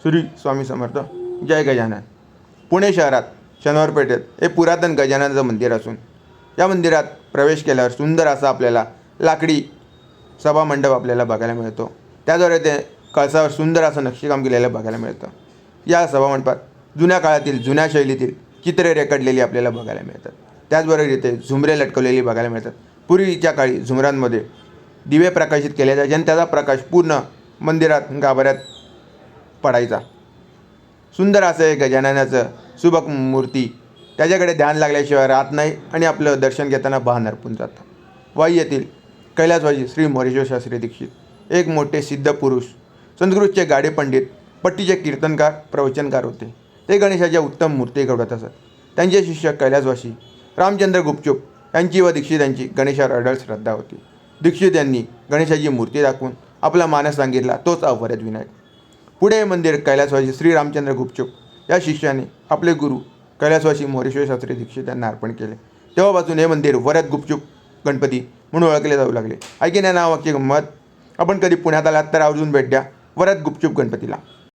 श्री स्वामी समर्थ. जय गजानन. पुणे शहरात शनिवार पेठेत हे पुरातन गजाननाचं मंदिर असून या मंदिरात प्रवेश केल्यावर सुंदर असा आपल्याला लाकडी सभामंडप आपल्याला बघायला मिळतो. त्याद्वारे ते कळसावर सुंदर असं नक्षीकाम केलेलं बघायला मिळतं. या सभामंडपात जुन्या काळातील जुन्या शैलीतील चित्रे रेखाटलेली आपल्याला बघायला मिळतात. त्याचबरोबर इथे झुमरे लटकवलेली बघायला मिळतात. पूर्वीच्या काळी झुमरांमध्ये दिवे प्रकाशित केले जायचे आणि त्याचा प्रकाश पूर्ण मंदिरात गाभाऱ्यात पडायचा. सुंदर असं हे गजाननाचं सुबक मूर्ती त्याच्याकडे ध्यान लागल्याशिवाय राहत नाही आणि आपलं दर्शन घेताना भान हरपून जातं. वाई येथील कैलासवासी श्री मोरेश्वर शास्त्री दीक्षित एक मोठे सिद्ध पुरुष, संस्कृतचे गाडे पंडित, पट्टीचे कीर्तनकार, प्रवचनकार होते. ते गणेशाच्या उत्तम मूर्ती घडवत असत. त्यांचे शिष्य कैलासवासी रामचंद्र गुपचूप यांची व दीक्षित यांची गणेशावर अढळ श्रद्धा होती. दीक्षित यांनी गणेशाची मूर्ती दाखवून आपला मानस सांगितला, तोच अवरत विनायक. पुढे हे मंदिर कैलासवासी श्री रामचंद्र गुपचूप या शिष्याने आपले गुरु कैलासवासी मोरेश्वर शास्त्री दीक्षित यांना अर्पण केले. तेव्हापासून हे मंदिर वरद गुपचूप गणपती म्हणून ओळखले जाऊ लागले. ऐकीन या नावाची गंमत. आपण कधी पुण्यात आलात तर आवर्जून भेट द्या वरद गुपचूप गणपतीला.